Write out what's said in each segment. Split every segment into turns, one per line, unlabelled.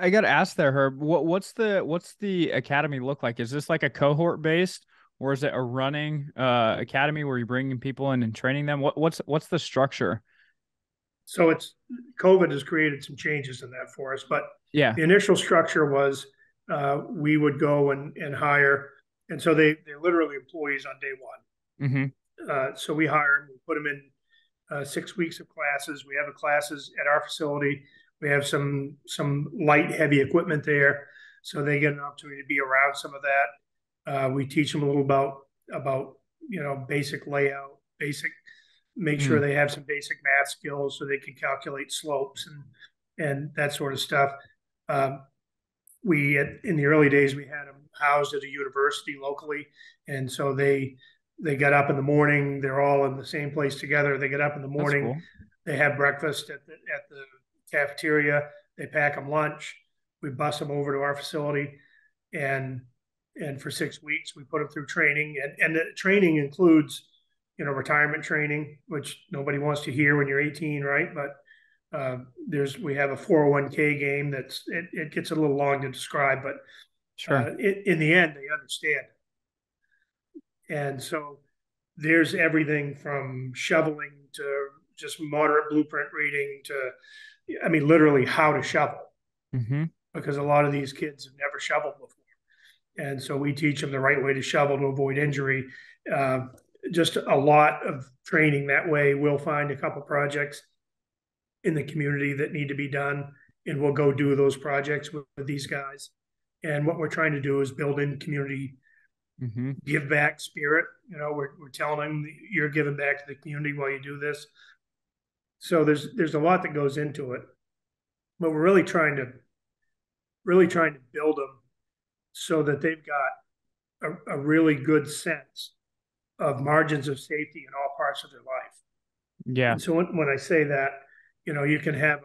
I got to ask there, Herb, what's the academy look like? Is this like a cohort based, or is it a running academy where you're bringing people in and training them? What's the structure?
So it's COVID has created some changes in that for us, but
Yeah.
the initial structure was we would go and hire, and so they're literally employees on day one.
Mm-hmm.
So we hire them, we put them in 6 weeks of classes. We have classes at our facility. We have some light heavy equipment there, so they get an opportunity to be around some of that. We teach them a little about basic layout, basic make sure
Mm.
they have some basic math skills so they can calculate slopes and that sort of stuff. Um, in the early days we had them housed at a university locally, and so they got up in the morning. They're all in the same place together. They get up in the
That's
morning.
cool.
They have breakfast at the cafeteria. They pack them lunch. We bus them over to our facility, and and for 6 weeks we put them through training. And the training includes retirement training, which nobody wants to hear when you're 18, right? But we have a 401k game it gets a little long to describe, but
Sure.
in the end they understand. And so there's everything from shoveling to just moderate blueprint reading to, I mean, literally how to shovel,
Mm-hmm.
because a lot of these kids have never shoveled before. And so we teach them the right way to shovel to avoid injury. Uh, just a lot of training that way. We'll find a couple projects in the community that need to be done, and we'll go do those projects with these guys. And what we're trying to do is build in community
Mm-hmm.
give back spirit. We're telling them you're giving back to the community while you do this. So there's a lot that goes into it, but we're really trying to build them so that they've got a really good sense of margins of safety in all parts of their life.
Yeah.
And so when I say that, you can have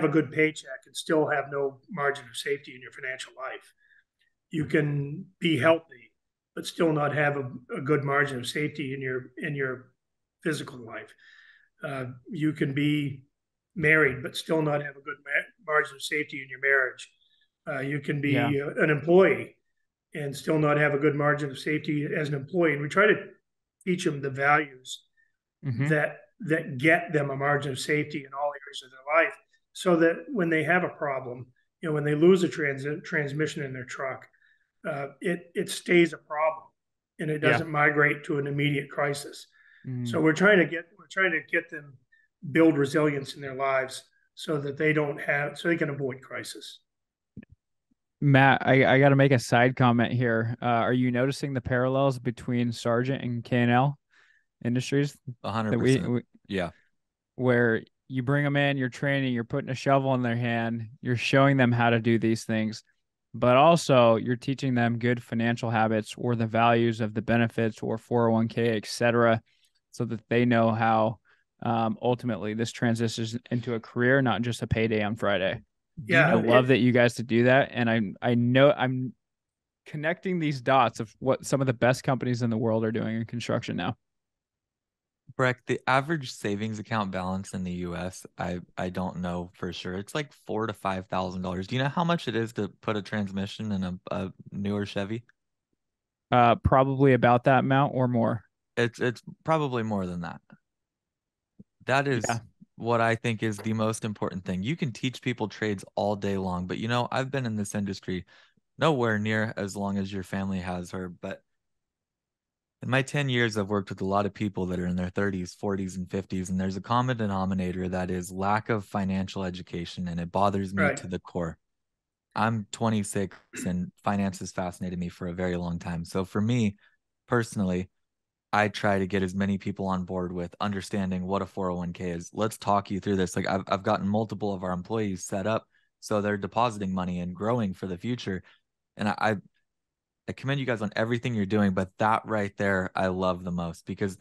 a good paycheck and still have no margin of safety in your financial life. You can be healthy but still not have a good margin of safety in your physical life. You can be married but still not have a good margin of safety in your marriage. You can
Yeah.
be an employee and still not have a good margin of safety as an employee. And we try to teach them the values
Mm-hmm.
that get them a margin of safety in all areas of their life, so that when they have a problem, when they lose a transmission in their truck, it stays a problem and it
Yeah.
doesn't migrate to an immediate crisis.
Mm.
So we're trying to get them build resilience in their lives so that so they can avoid crisis.
Matt, I got to make a side comment here. Are you noticing the parallels between Sargent and K&L Industries that
100%. Yeah.
where you bring them in, you're training, you're putting a shovel in their hand, you're showing them how to do these things, but also you're teaching them good financial habits or the values of the benefits or 401k, etc., so that they know how ultimately this transitions into a career, not just a payday on Friday. I
Yeah,
love that you guys to do that, and I know I'm connecting these dots of what some of the best companies in the world are doing in construction now.
Brek, the average savings account balance in the US, I don't know for sure. It's like $4,000 to $5,000. Do you know how much it is to put a transmission in a newer Chevy?
Probably about that amount or more.
It's probably more than that. That
Yeah.
is what I think is the most important thing. You can teach people trades all day long, but I've been in this industry nowhere near as long as your family has, her, but in my 10 years, I've worked with a lot of people that are in their 30s, 40s, and 50s, and there's a common denominator that is lack of financial education, and it bothers me
right.
to the core. I'm 26, and finance has fascinated me for a very long time. So for me, personally, I try to get as many people on board with understanding what a 401k is. Let's talk you through this. Like I've gotten multiple of our employees set up so they're depositing money and growing for the future. And I commend you guys on everything you're doing, but that right there, I love the most because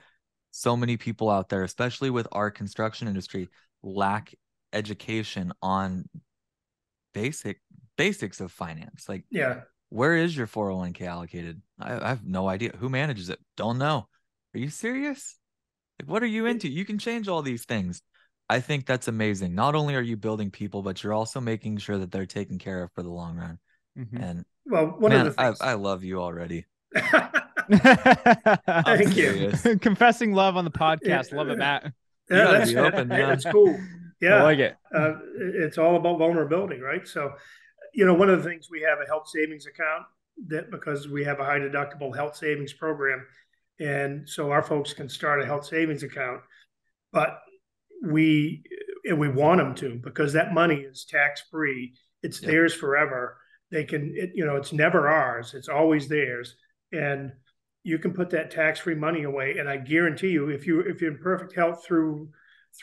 so many people out there, especially with our construction industry, lack education on basics of finance. Like,
Yeah.
where is your 401k allocated? I have no idea. Who manages it? Don't know. Are you serious? Like, what are you into? You can change all these things. I think that's amazing. Not only are you building people, but you're also making sure that they're taken care of for the long run. And
Well, one of
man,
the things.
I love you already. I'm
Thank
serious.
you.
Confessing love on the podcast. Love it, Matt.
You gotta
That's
be open, man.
That's cool.
I
Yeah,
like it.
it's all about vulnerability, right? So, you know, one of the things, we have a health savings account, that because we have a high deductible health savings program, and so our folks can start a health savings account, but we we want them to, because that money is tax free. It's
Yep.
theirs forever. They can, you know, it's never ours. It's always theirs, and you can put that tax free money away. And I guarantee you, if you're in perfect health through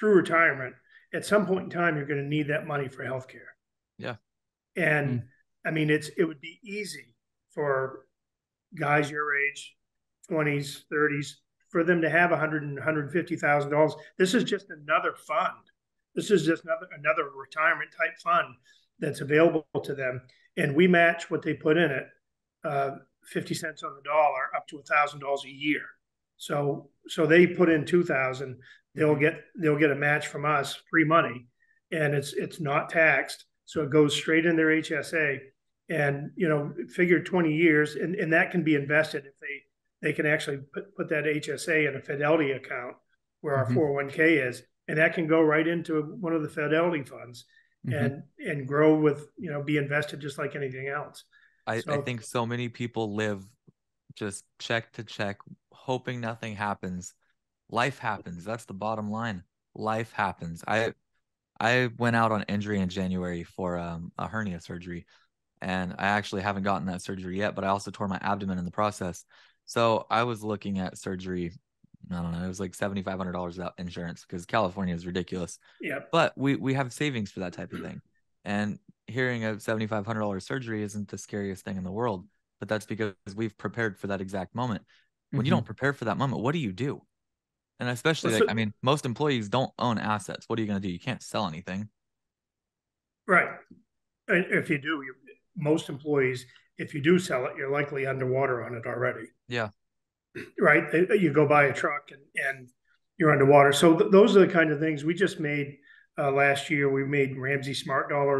retirement, at some point in time, you're going to need that money for healthcare.
Yeah.
And I mean, it would be easy for guys your age, 20s, 30s, for them to have $150,000. This is just another fund. This is just another retirement type fund that's available to them, and we match what they put in it, 50 cents on the dollar, up to $1,000 a year. So they put in 2,000, they'll get a match from us, free money, and it's not taxed, so it goes straight in their HSA. And, you know, figure 20 years, and that can be invested if they can actually put that HSA in a Fidelity account where our 401k is, and that can go right into one of the Fidelity funds and grow with, you know, be invested just like anything else.
I think so many people live just check to check, hoping nothing happens. Life happens. That's the bottom line. Life happens. I went out on injury in January for a hernia surgery, and I actually haven't gotten that surgery yet, but I also tore my abdomen in the process. So I was looking at surgery, I don't know, it was like $7,500 without insurance, because California is ridiculous.
Yeah.
But we have savings for that type of thing. And hearing a $7,500 surgery isn't the scariest thing in the world, but that's because we've prepared for that exact moment. When you don't prepare for that moment, what do you do? And especially, I mean, most employees don't own assets. What are you going to do? You can't sell anything.
Right. If you do, most employees, if you do sell it, you're likely underwater on it already.
Yeah.
Right. You go buy a truck and you're underwater. So those are the kind of things we just made last year. We made Ramsey Smart Dollar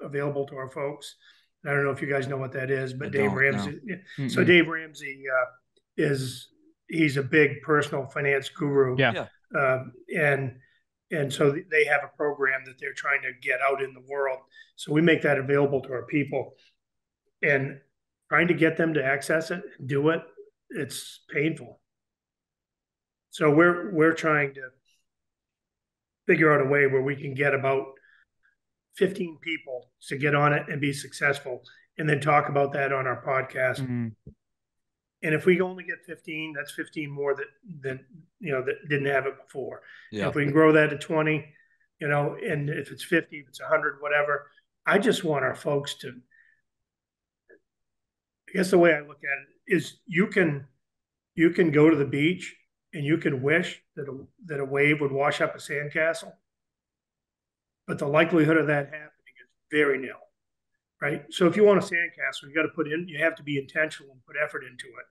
available to our folks. I don't know if you guys know what that is, but Dave Ramsey. No. So Dave Ramsey he's a big personal finance guru.
Yeah.
And so they have a program that they're trying to get out in the world. So we make that available to our people, and trying to get them to access it, do it, it's painful. So we're trying to figure out a way where we can get about 15 people to get on it and be successful, and then talk about that on our podcast. And if we only get 15, that's 15 more that you know, that didn't have it before. Yeah. If we can grow that to 20, you know, and if it's 50, if it's 100, whatever, I just want our folks to, I guess the way I look at it is, you can go to the beach and you can wish that a wave would wash up a sandcastle, but the likelihood of that happening is very nil, right? So if you want a sandcastle, you have to be intentional and put effort into it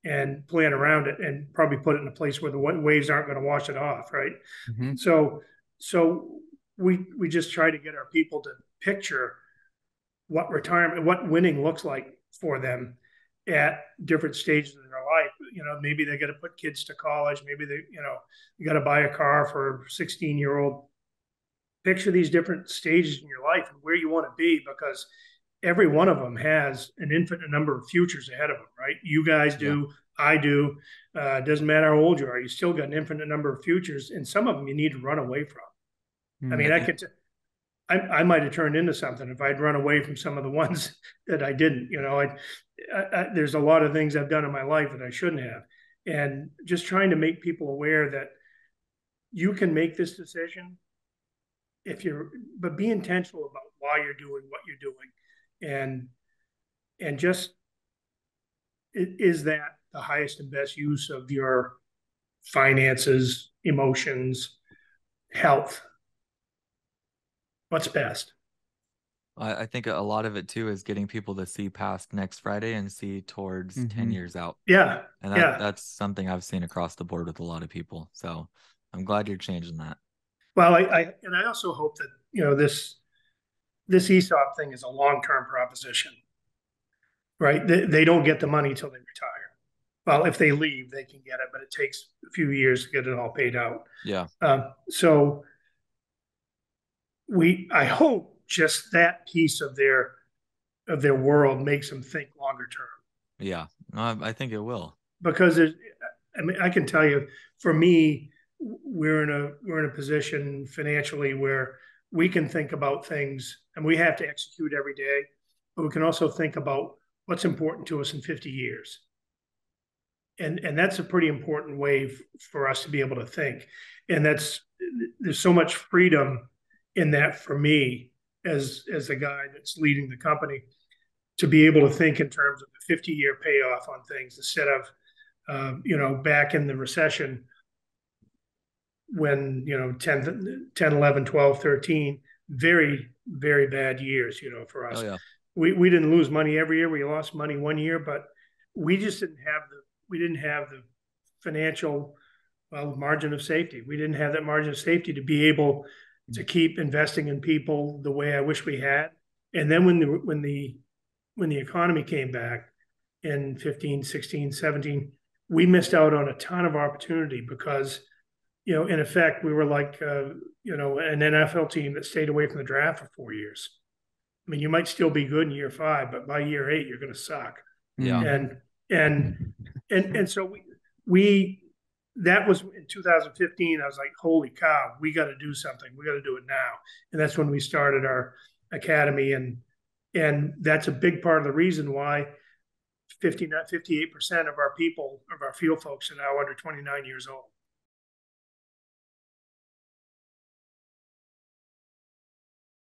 and plan around it, and probably put it in a place where the waves aren't going to wash it off, right? So we just try to get our people to picture what winning looks like for them at different stages of their life. You know, maybe they got to put kids to college. Maybe you got to buy a car for a 16-year-old. Picture these different stages in your life and where you want to be, because every one of them has an infinite number of futures ahead of them, right? You guys do, yeah. I do. Doesn't matter how old you are, you still got an infinite number of futures, and some of them you need to run away from. I mean, I might have turned into something if I'd run away from some of the ones that I didn't. You know, there's a lot of things I've done in my life that I shouldn't have, and just trying to make people aware that you can make this decision but be intentional about why you're doing what you're doing, and just, is that the highest and best use of your finances, emotions, health? What's best?
I think a lot of it too is getting people to see past next Friday and see towards 10 years out.
Yeah.
And that's something I've seen across the board with a lot of people. So I'm glad you're changing that.
Well, I also hope that, this ESOP thing is a long-term proposition, right? They don't get the money till they retire. Well, if they leave, they can get it, but it takes a few years to get it all paid out.
Yeah.
So I hope just that piece of their world makes them think longer term.
Yeah, no, I think it will.
Because I can tell you, for me, we're in a position financially where we can think about things, and we have to execute every day, but we can also think about what's important to us in 50 years. And that's a pretty important way for us to be able to think. And there's so much freedom in that for me as a guy that's leading the company, to be able to think in terms of the 50-year payoff on things instead of, back in the recession when, 10, 11, 12, 13, very, very bad years, for us.
Oh, yeah.
We didn't lose money every year. We lost money one year, but we just didn't have the financial margin of safety. We didn't have that margin of safety to be able to keep investing in people the way I wish we had. And then when the economy came back in 15, 16, 17, we missed out on a ton of opportunity because, in effect, we were like, an NFL team that stayed away from the draft for 4 years. I mean, you might still be good in year 5, but by year 8, you're going to suck.
Yeah.
And so we that was in 2015. I was like, holy cow, we got to do something. We got to do it now. And that's when we started our academy. And that's a big part of the reason why 58% of our field folks are now under 29 years old.